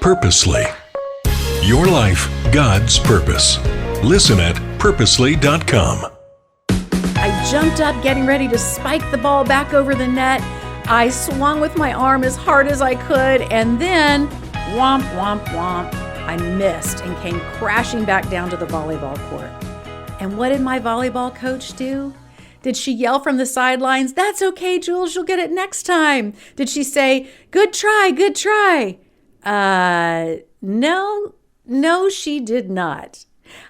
Purposely. Your life, God's purpose. Listen at purposely.com. I jumped up, getting ready to spike the ball back over the net. I swung with my arm as hard as I could, and then womp, womp, womp. I missed and came crashing back down to the volleyball court. And what did my volleyball coach do? Did she yell from the sidelines, "That's okay, Jules, you'll get it next time"? Did she say, "Good try, good try"? No, she did not.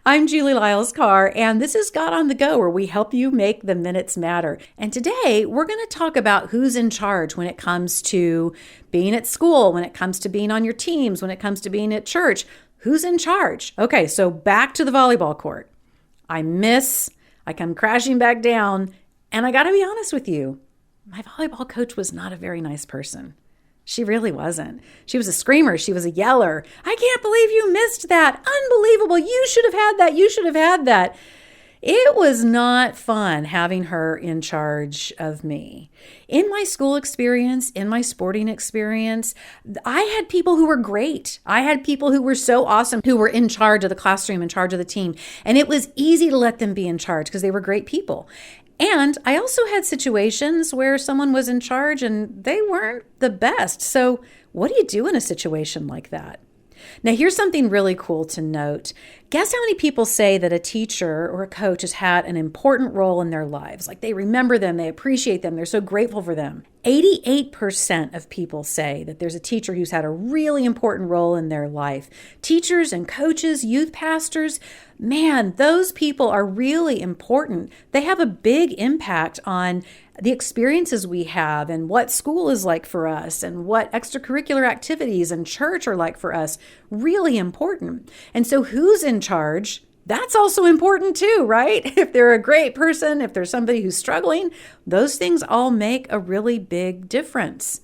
I'm Julie Lyles-Carr, and this is God on the Go, where we help you make the minutes matter. And today, we're going to talk about who's in charge when it comes to being at school, when it comes to being on your teams, when it comes to being at church. Who's in charge? Okay, so back to the volleyball court. I come crashing back down, and I got to be honest with you, my volleyball coach was not a very nice person. She really wasn't. She was a screamer. She was a yeller. "I can't believe you missed that. Unbelievable. You should have had that. You should have had that." It was not fun having her in charge of me. In my school experience, in my sporting experience, I had people who were great. I had people who were so awesome, who were in charge of the classroom, in charge of the team. And it was easy to let them be in charge because they were great people. And I also had situations where someone was in charge and they weren't the best. So what do you do in a situation like that? Now, here's something really cool to note. Guess how many people say that a teacher or a coach has had an important role in their lives? Like they remember them, they appreciate them, they're so grateful for them. 88% of people say that there's a teacher who's had a really important role in their life. Teachers and coaches, youth pastors, man, those people are really important. They have a big impact on the experiences we have and what school is like for us and what extracurricular activities and church are like for us. Really important. And so who's in charge? That's also important too, right? If they're a great person, if there's somebody who's struggling, those things all make a really big difference.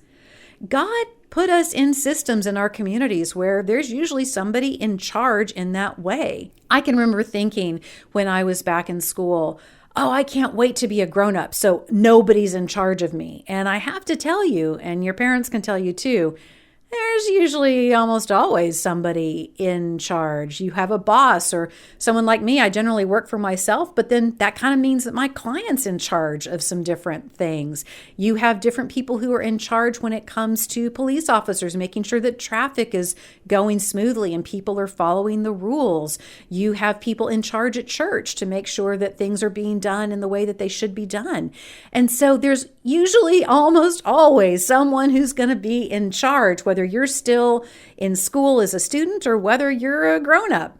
God put us in systems in our communities where there's usually somebody in charge in that way. I can remember thinking when I was back in school, "Oh, I can't wait to be a grown-up, so nobody's in charge of me." And I have to tell you, and your parents can tell you too, there's usually almost always somebody in charge. You have a boss or someone like me. I generally work for myself, but then that kind of means that my client's in charge of some different things. You have different people who are in charge when it comes to police officers, making sure that traffic is going smoothly and people are following the rules. You have people in charge at church to make sure that things are being done in the way that they should be done. And so there's usually almost always someone who's going to be in charge, whether you're still in school as a student or whether you're a grown-up.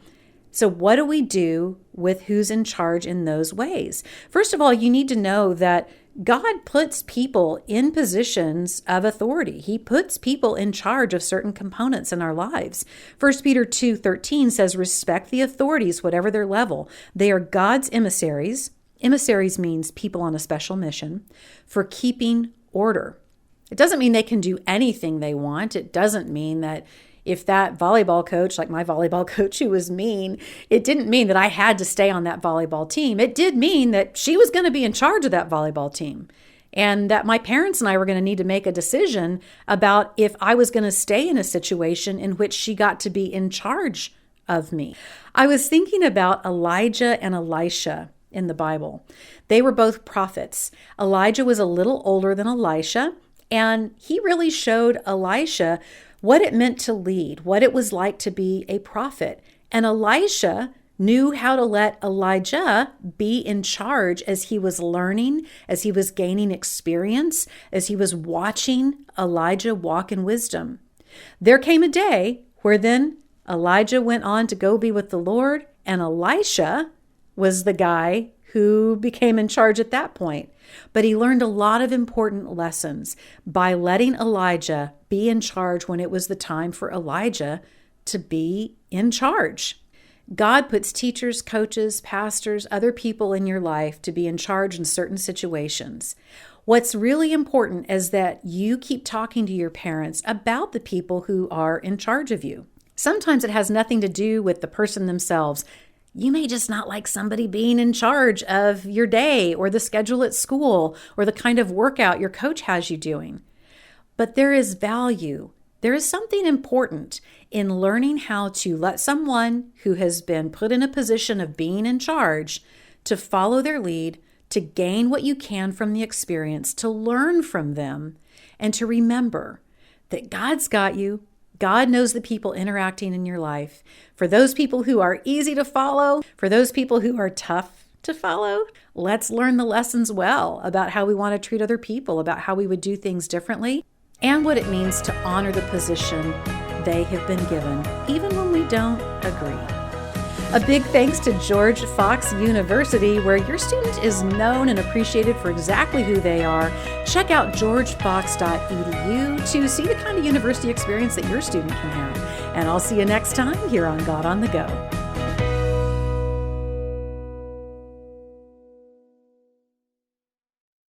So what do we do with who's in charge in those ways? First of all, you need to know that God puts people in positions of authority. He puts people in charge of certain components in our lives. 1 Peter 2:13 says, "Respect the authorities, whatever their level. They are God's emissaries." Emissaries means people on a special mission for keeping order. It doesn't mean they can do anything they want. It doesn't mean that if that volleyball coach, like my volleyball coach who was mean, it didn't mean that I had to stay on that volleyball team. It did mean that she was going to be in charge of that volleyball team and that my parents and I were going to need to make a decision about if I was going to stay in a situation in which she got to be in charge of me. I was thinking about Elijah and Elisha in the Bible. They were both prophets. Elijah was a little older than Elisha, and he really showed Elisha what it meant to lead, what it was like to be a prophet. And Elisha knew how to let Elijah be in charge as he was learning, as he was gaining experience, as he was watching Elijah walk in wisdom. There came a day where then Elijah went on to go be with the Lord, and Elisha was the guy who became in charge at that point. But he learned a lot of important lessons by letting Elijah be in charge when it was the time for Elijah to be in charge. God puts teachers, coaches, pastors, other people in your life to be in charge in certain situations. What's really important is that you keep talking to your parents about the people who are in charge of you. Sometimes it has nothing to do with the person themselves. You may just not like somebody being in charge of your day or the schedule at school or the kind of workout your coach has you doing. But there is value There is something important in learning how to let someone who has been put in a position of being in charge to follow their lead, to gain what you can from the experience, to learn from them, and to remember that God's got you. God knows the people interacting in your life. For those people who are easy to follow, for those people who are tough to follow, let's learn the lessons well about how we want to treat other people, about how we would do things differently, and what it means to honor the position they have been given, even when we don't agree. A big thanks to George Fox University, where your student is known and appreciated for exactly who they are. Check out georgefox.edu to see the kind of university experience that your student can have. And I'll see you next time here on God on the Go.